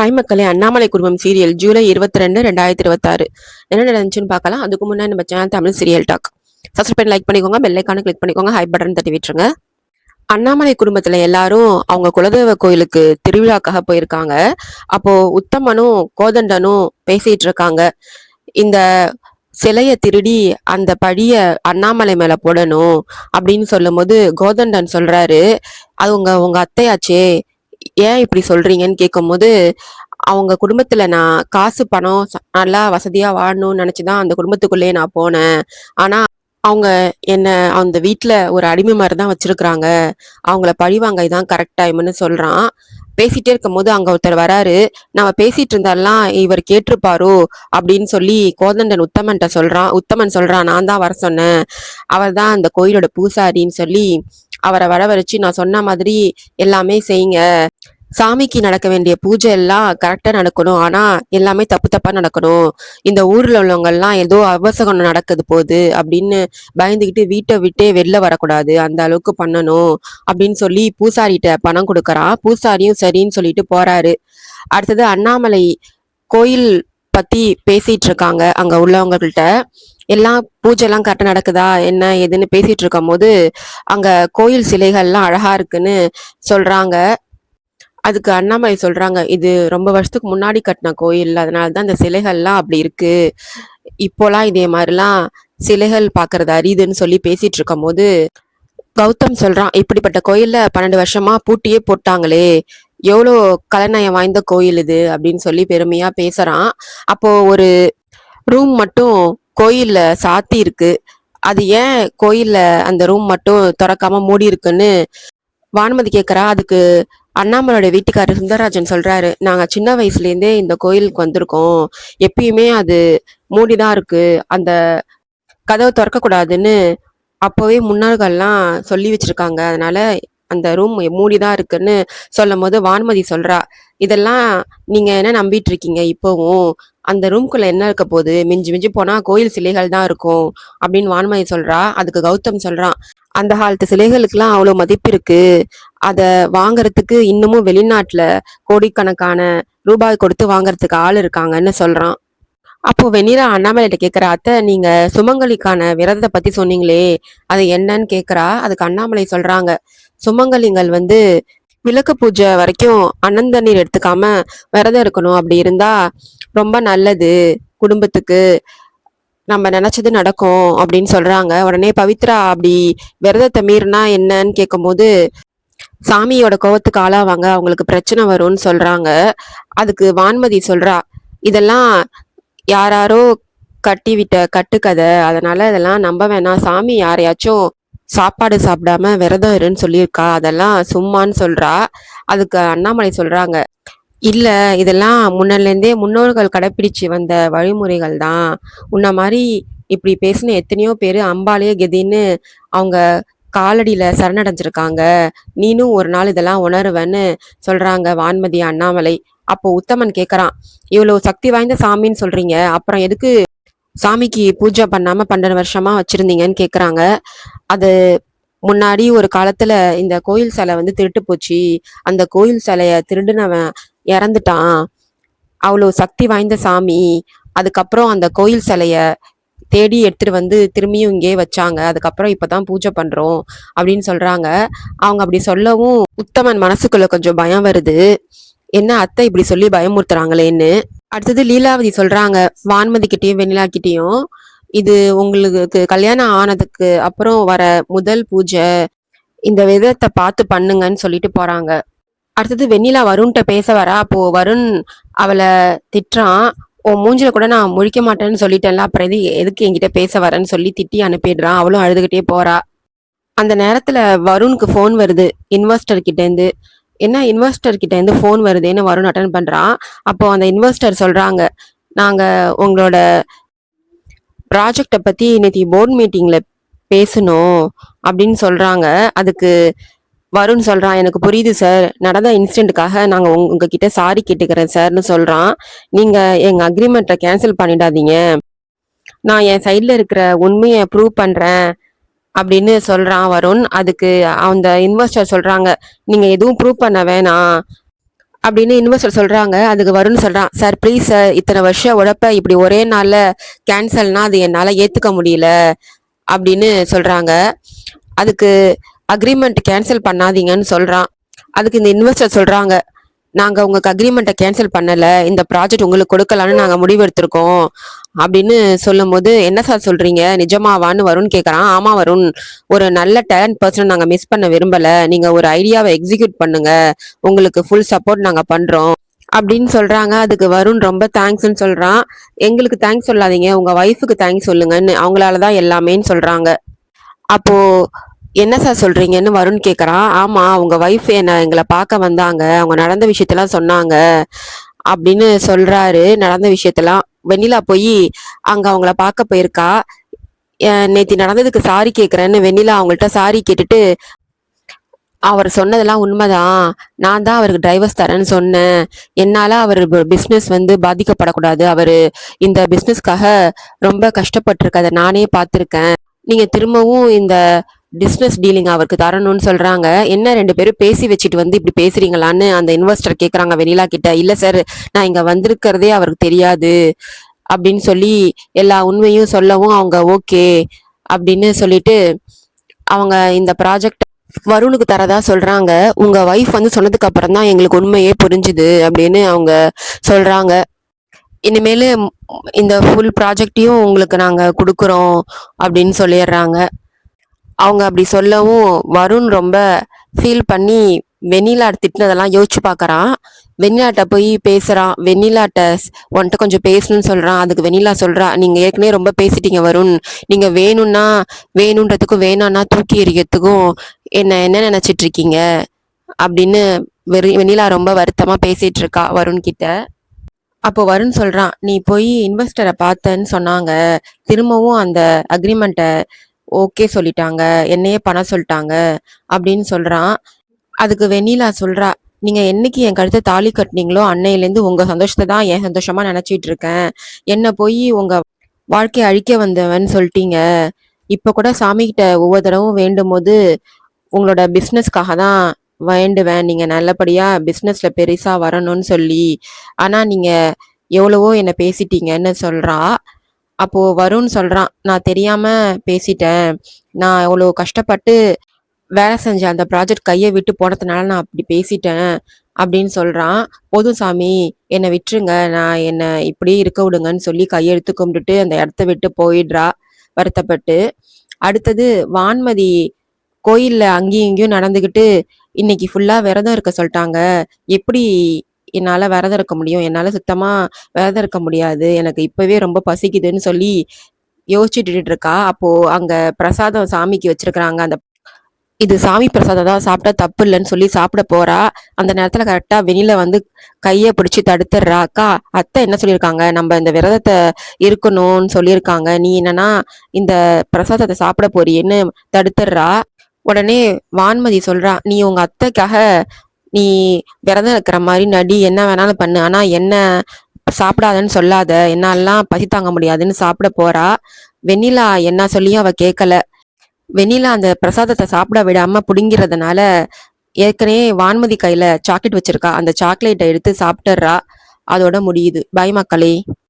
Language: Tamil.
ஹாய் மக்களே, அண்ணாமலை குடும்பம் சீரியல் ஜூலை 22, 2026 என்ன நடந்துச்சுன்னு பார்க்கலாம். அதுக்கு முன்னாடி நம்ம channel Tamil serial talk subscribe பண்ணி லைக் பண்ணிக்கோங்க, பெல் ஐக்கானை கிளிக் பண்ணிக்கோங்க, ஹை பட்டன் தட்டி விட்டுருங்க. அண்ணாமலை குடும்பத்துல எல்லாரும் அவங்க குலதெய்வ கோயிலுக்கு திருவிழாக்காக போயிருக்காங்க. அப்போ உத்தமனும் கோதண்டனும் பேசிட்டு இருக்காங்க. இந்த சிலைய திருடி அந்த படிய அண்ணாமலை மேல போடணும் அப்படின்னு சொல்லும் போது கோதண்டன் சொல்றாரு, அது உங்க அத்தையாச்சே, ஏன் இப்படி சொல்றீங்கன்னு கேட்கும்போது, அவங்க குடும்பத்துல நான் காசு பணம் நல்லா வசதியா வாழணும்னு நினைச்சுதான் அந்த குடும்பத்துக்குள்ளேயே நான் போனேன். ஆனா அவங்க என்ன அந்த வீட்டுல ஒரு அடிமை மாதிரி தான் வச்சிருக்கிறாங்க. அவங்கள பழிவாங்க இதான் கரெக்ட் டைம்னு சொல்றான். பேசிட்டே இருக்கும் போது அங்க ஒருத்தர் வராரு. நம்ம பேசிட்டு இருந்தாலாம் இவர் கேட்டிருப்பாரோ அப்படின்னு சொல்லி கோதண்டன் உத்தமன் சொல்றான், நான் தான் வர சொன்னேன், அவர் தான் அந்த கோயிலோட பூசாரின்னு சொல்லி அவரை வரவழைச்சு நான் சொன்ன மாதிரி எல்லாமே செய்யுங்க, சாமிக்கு நடக்க வேண்டிய பூஜை எல்லாம் கரெக்டா நடக்கணும், ஆனா எல்லாமே தப்பு தப்பா நடக்கணும், இந்த ஊர்ல உள்ளவங்க எல்லாம் ஏதோ அபசகுணம் நடக்குது போகுது அப்படின்னு பயந்துகிட்டு வீட்டை விட்டே வெளில வரக்கூடாது, அந்த அளவுக்கு பண்ணணும் அப்படின்னு சொல்லி பூசாரிட்ட பணம் கொடுக்கறான். பூசாரியும் சரின்னு சொல்லிட்டு போறாரு. அடுத்தது அண்ணாமலை கோயில் பத்தி பேசிட்டு இருக்காங்க. அங்க உள்ளவங்கள்ட்ட எல்லாம் பூஜை எல்லாம் கரெக்டா நடக்குதா என்ன ஏதுன்னு பேசிட்டு இருக்கும் போது அங்க கோயில் சிலைகள்லாம் அழகா இருக்குன்னு சொல்றாங்க. அதுக்கு அண்ணாமலை சொல்றாங்க, இது ரொம்ப வருஷத்துக்கு முன்னாடி கட்டின கோயில், அதனாலதான் இந்த சிலைகள்லாம் அப்படி இருக்கு, இப்போலாம் இதே மாதிரிலாம் சிலைகள் பாக்குறது அரியுதுன்னு சொல்லி பேசிட்டு இருக்கும் போது கௌதம் சொல்றான், இப்படிப்பட்ட கோயில்ல 12 வருஷமா பூட்டியே போட்டாங்களே, எவ்வளோ கலைநயம் வாய்ந்த கோயில் இது அப்படின்னு சொல்லி பெருமையா பேசுறான். அப்போ ஒரு ரூம் மட்டும் கோயில்ல சாத்தி இருக்கு, அது ஏன் கோயில்ல அந்த ரூம் மட்டும் திறக்காம மூடி இருக்குன்னு வானுமதி கேட்கறா. அதுக்கு அண்ணாமலோட வீட்டுக்காரர் சுந்தரராஜன் சொல்றாரு, நாங்க சின்ன வயசுல இருந்தே இந்த கோயிலுக்கு வந்திருக்கோம், எப்பயுமே அது மூடிதான் இருக்கு, அந்த கதவை திறக்க கூடாதுன்னு அப்போவே முன்னோர்கள்லாம் சொல்லி வச்சிருக்காங்க, அதனால அந்த ரூம் மூடிதான் இருக்குன்னு சொல்லும் போது வான்மதி சொல்றா, இதெல்லாம் நீங்க என்ன நம்பிட்டு இருக்கீங்க, இப்போவும் அந்த ரூம்குள்ள என்ன இருக்க போகுது, மிஞ்சி மிஞ்சி போனா கோயில் சிலைகள் தான் இருக்கும் அப்படின்னு வான்மதி சொல்றா. அதுக்கு கௌதம் சொல்றான், அந்த காலத்து சிலைகளுக்கெல்லாம் அவ்வளவு மதிப்பு இருக்கு, அத வாங்குறதுக்கு இன்னமும் வெளிநாட்டுல கோடிக்கணக்கான ரூபாய் கொடுத்து வாங்குறதுக்கு ஆள் இருக்காங்கன்னு சொல்றான். அப்போ வெண்ணிலா அண்ணாமலைகிட்ட கேக்குறா, அத்தை நீங்க சுமங்கலிக்கான விரதத்தை பத்தி சொன்னீங்களே அது என்னன்னு கேக்குறா. அதுக்கு அண்ணாமலை சொல்றாங்க, சுமங்கலிங்கள் விளக்கு பூஜை வரைக்கும் அண்ணன் தண்ணீர் எடுத்துக்காம விரதம் இருக்கணும், அப்படி இருந்தா ரொம்ப நல்லது, குடும்பத்துக்கு நம்ம நினைச்சது நடக்கும் அப்படின்னு சொல்றாங்க. உடனே பவித்ரா அப்படி விரதத்தை மீறினா என்னன்னு கேட்கும்போது சாமியோட கோவத்துக்கு ஆளாவாங்க, அவங்களுக்கு பிரச்சனை வரும்னு சொல்றாங்க. அதுக்கு வான்மதி சொல்றா, இதெல்லாம் யாராரோ கட்டி விட்ட கட்டுக்கதை, அதனால இதெல்லாம் நம்ப வேணாம், சாமி யாரையாச்சும் சாப்பாடு சாப்பிடாம விரதம் இருன்னு சொல்லியிருக்கா, அதெல்லாம் சும்மான்னு சொல்றா. அதுக்கு அண்ணாமலை சொல்றாங்க, இல்ல இதெல்லாம் முன்னலேருந்தே முன்னோர்கள் கடைப்பிடிச்சு வந்த வழிமுறைகள் தான், உன்ன மாதிரி இப்படி பேசின எத்தனையோ பேரு அம்பாலே கெதின்னு அவங்க காலடியில சரணடைஞ்சிருக்காங்க, நீனும் ஒரு நாள் இதெல்லாம் உணருவன்னு சொல்றாங்க வான்மதி அண்ணாமலை. அப்போ உத்தமன் கேக்குறான், இவ்வளவு சக்தி வாய்ந்த சாமின்னு சொல்றீங்க, அப்புறம் எதுக்கு சாமிக்கு பூஜை பண்ணாம 12 வருஷமா வச்சிருந்தீங்கன்னு கேக்குறாங்க. அது முன்னாடி ஒரு காலத்துல இந்த கோயில் சிலை திருட்டு போச்சு, அந்த கோயில் சிலைய திருடுனவன் இறந்துட்டான், அவ்வளவு சக்தி வாய்ந்த சாமி, அதுக்கப்புறம் அந்த கோயில் சிலைய தேடி எடுத்துட்டு திரும்பியும் இங்கே வச்சாங்க, அதுக்கப்புறம் இப்பதான் பூஜை பண்றோம் அப்படின்னு சொல்றாங்க. அவங்க அப்படி சொல்லவும் உத்தமன் மனசுக்குள்ள கொஞ்சம் பயம் வருது, என்ன அத்தை இப்படி சொல்லி பயமுறுத்துறாங்களேன்னு. அடுத்தது லீலாவதி சொல்றாங்க வான்மதி கிட்டயும் வெண்ணிலா கிட்டயும், இது உங்களுக்கு கல்யாணம் ஆனதுக்கு அப்புறம் வர முதல் பூஜை, இந்த விதத்தை பார்த்து பண்ணுங்கன்னு சொல்லிட்டு போறாங்க. அடுத்தது வெண்ணிலா வருண்கிட்ட பேச வரா. அப்போ வருண் அவளை திட்டுறான், உன் மூஞ்சில கூட நான் முழிக்க மாட்டேன்னு சொல்லிட்டேன்ல, அப்புறம் எதுக்கு என்கிட்ட பேச வரேன்னு சொல்லி திட்டி அனுப்பிடுறான். அவளும் அழுதுகிட்டே போறா. அந்த நேரத்துல வருணுக்கு போன் வருது இன்வெஸ்டர் கிட்ட இருந்து. என்ன இன்வெஸ்டர் கிட்ட இருந்து போன் வருதுன்னு வருண் அட்டன் பண்றான். அப்போ அந்த இன்வெஸ்டர் சொல்றாங்க, நாங்க உங்களோட ப்ராஜெக்டை பத்தி இன்னைக்கு போர்ட் மீட்டிங்ல பேசணும் அப்படின்னு சொல்றாங்க. அதுக்கு வருண் சொல்றான், எனக்கு புரியுது சார், நடந்த இன்சிடென்ட்டுக்காக நாங்க உங்ககிட்ட சாரி கேட்டுக்கிறேன் சார்னு சொல்றான், நீங்க எங்க அக்ரிமெண்ட்டை கேன்சல் பண்ணிடாதீங்க, நான் என் சைட்ல இருக்கிற உண்மையை ப்ரூவ் பண்றேன் அப்படின்னு சொல்றான் வருண். அதுக்கு அந்த இன்வெஸ்டர் சொல்றாங்க, நீங்க எதுவும் ப்ரூவ் பண்ண வேணாம், அப்படின்னு இன்வெஸ்டர் சொல்றாங்க. அதுக்கு வருண் சொல்றான், சார் ப்ளீஸ் சார், இத்தனை வருஷம் உழைப்ப இப்படி ஒரே நாள்ல கேன்சல்னா அது என்னால ஏத்துக்க முடியல அப்படின்னு சொல்றாங்க. அதுக்கு அக்ரிமெண்ட் கேன்சல் பண்ணாதீங்கன்னு சொல்றான். அதுக்கு இந்த இன்வெஸ்டர் சொல்றாங்க, நாங்க உங்களுக்கு அக்ரிமெண்ட்டை கேன்சல் பண்ணல, இந்த ப்ராஜெக்ட் உங்களுக்கு கொடுக்கலான்னு நாங்க முடிவெடுத்திருக்கோம் அப்படின்னு சொல்லும்போது, என்ன சார் சொல்றீங்க, நிஜமாவான்னு வருண் கேட்கறான். ஆமா வருண், ஒரு நல்ல டேலண்ட் பர்சன் நாங்க மிஸ் பண்ண விரும்பல, நீங்க ஒரு ஐடியாவை எக்ஸிக்யூட் பண்ணுங்க, உங்களுக்கு ஃபுல் சப்போர்ட் நாங்க பண்றோம் அப்படின்னு சொல்றாங்க. அதுக்கு வருண் ரொம்ப தேங்க்ஸ்ன்னு சொல்றான். எங்களுக்கு தேங்க்ஸ் சொல்லாதீங்க, உங்க ஒய்ஃபுக்கு தேங்க்ஸ் சொல்லுங்கன்னு, அவங்களாலதான் எல்லாமேன்னு சொல்றாங்க. அப்போ என்ன சார் சொல்றீங்கன்னு வருண் கேட்கறான். ஆமா, உங்க ஒய்ஃப் எங்களை பார்க்க வந்தாங்க, அவங்க நடந்த விஷயத்தெல்லாம் சொன்னாங்க அப்படின்னு சொல்றாரு. நடந்த விஷயத்தெல்லாம் வெண்ணிலா போய் அங்க அவங்கள பார்க்க போயிருக்கா. நேத்தி நடந்ததுக்கு சாரி கேட்கறேன்னு வெண்ணிலா அவங்கள்ட்ட சாரி கேட்டுட்டு, அவர் சொன்னதெல்லாம் உண்மைதான், நான் தான் அவருக்கு டிரைவர்ஸ் தரேன்னு சொன்னேன், என்னால அவர் பிஸ்னஸ் பாதிக்கப்படக்கூடாது, அவரு இந்த பிஸ்னஸ்க்காக ரொம்ப கஷ்டப்பட்டிருக்கதை நானே பார்த்துருக்கேன், நீங்க திரும்பவும் இந்த பிஸ்னஸ் டீலிங் அவருக்கு தரணும்னு சொல்றாங்க. என்ன ரெண்டு பேரும் பேசி வச்சுட்டு இப்படி பேசுறீங்களான்னு அந்த இன்வெஸ்டர் கேட்குறாங்க வெண்ணிலா கிட்ட. இல்ல சார், நான் இங்க வந்திருக்கிறதே அவருக்கு தெரியாது அப்படின்னு சொல்லி எல்லா உண்மையும் சொல்லவும் அவங்க ஓகே அப்படின்னு சொல்லிட்டு அவங்க இந்த ப்ராஜெக்ட் வருணுக்கு தரதா சொல்றாங்க. உங்க ஒய்ஃப் சொன்னதுக்கு அப்புறம் தான் எங்களுக்கு உண்மையே புரிஞ்சுது அப்படின்னு அவங்க சொல்றாங்க. இனிமேல் இந்த ஃபுல் ப்ராஜெக்டையும் உங்களுக்கு நாங்க கொடுக்குறோம் அப்படின்னு சொல்லிடுறாங்க. அவங்க அப்படி சொல்லவும் வருண் ரொம்ப ஃபீல் பண்ணி வெண்ணிலா திட்டினதெல்லாம் யோசிச்சு பார்க்கறான். வெண்ணிலாட்ட போய் பேசுறான். வெண்ணிலாட்ட உன்கிட்ட கொஞ்சம் பேசணும்னு சொல்றான். அதுக்கு வெண்ணிலா சொல்றா, நீங்க ஏற்கனவே ரொம்ப பேசிட்டீங்க வருண், நீங்க வேணும்னா வேணுன்றதுக்கும் வேணான்னா தூக்கி எறிகிறதுக்கும் என்ன நினைச்சிட்டு இருக்கீங்க அப்படின்னு வெண்ணிலா ரொம்ப வருத்தமா பேசிட்டு இருக்கா வருண் கிட்ட. அப்போ வருண் சொல்றான், நீ போய் இன்வெஸ்டரை பார்த்தேன்னு சொன்னாங்க, திரும்பவும் அந்த அக்ரிமெண்ட்டை ஓகே சொல்லிட்டாங்க, என்னையே பண்ண சொல்லிட்டாங்க அப்படின்னு சொல்றான். அதுக்கு வெண்ணிலா சொல்றா, நீங்க என்னைக்கு என் கழுத்தை தாலி கட்டினீங்களோ அன்னையிலேருந்து உங்க சந்தோஷத்தை தான் என் சந்தோஷமா நினைச்சிட்டு இருக்கேன், என்ன போய் உங்க வாழ்க்கையை அழிக்க வந்தவன் சொல்லிட்டீங்க, இப்ப கூட சாமி கிட்ட ஒவ்வொரு தடவும் வேண்டும் போது உங்களோட பிஸ்னஸ்க்காக தான் வேண்டுவேன், நீங்க நல்லபடியா பிஸ்னஸ்ல பெருசா வரணும்னு சொல்லி, ஆனா நீங்க எவ்வளவோ என்ன பேசிட்டீங்கன்னு சொல்றா. அப்போ வருண் சொல்றான், நான் தெரியாம பேசிட்டேன், நான் எவ்வளோ கஷ்டப்பட்டு வேலை செஞ்ச அந்த ப்ராஜெக்ட் கையை விட்டு போனதுனால நான் அப்படி பேசிட்டேன் அப்படின்னு சொல்றான். போதும் சாமி, என்னை விட்டுருங்க, நான் என்னை இப்படியே இருக்க விடுங்கன்னு சொல்லி கையெடுத்து கும்பிட்டுட்டு அந்த இடத்த விட்டு போயிடுறா வருத்தப்பட்டு. அடுத்தது வான்மதி கோயில்ல அங்கேயும் இங்கேயும் நடந்துக்கிட்டு, இன்னைக்கு ஃபுல்லா விரதம் இருக்க சொல்லிட்டாங்க, எப்படி என்னால விரதம் இருக்க முடியும், என்னால சுத்தமா விரதம் இருக்க முடியாது, எனக்கு இப்பவே ரொம்ப பசிக்குதுன்னு சொல்லி யோசிச்சுட்டு இருக்கா. அப்போ அங்க பிரசாதம் சாமிக்கு வச்சிருக்கிறாங்க. அந்த இது சாமி பிரசாதம் தான், சாப்பிட்டா தப்பு இல்லைன்னு சொல்லி சாப்பிட போறா. அந்த நேரத்துல கரெக்டா வெளியில கையை பிடிச்சி தடுத்துடுறா. அக்கா, அத்தை என்ன சொல்லியிருக்காங்க, நம்ம இந்த விரதத்தை இருக்கணும்னு சொல்லியிருக்காங்க, நீ என்னன்னா இந்த பிரசாதத்தை சாப்பிட போறியேன்னு தடுத்துடுறா. உடனே வான்மதி சொல்றா, நீ உங்க அத்தைக்காக நீ விரதம் இருக்கிற மாதிரி நடி, என்ன வேணாலும் பண்ணு, ஆனா என்ன சாப்பிடாதன்னு சொல்லாத, என்னாலாம் பசி தாங்க முடியாதுன்னு சாப்பிட போறா. வெண்ணிலா என்ன சொல்லியும் அவ கேட்கல. வெண்ணிலா அந்த பிரசாதத்தை சாப்பிட விடாம புடுங்கிறதுனால ஏற்கனவே வான்மதி கையில சாக்லேட் வச்சிருக்கா, அந்த சாக்லேட்டை எடுத்து சாப்பிட்டுறா. அதோட முடியுது. பாய் மக்களே.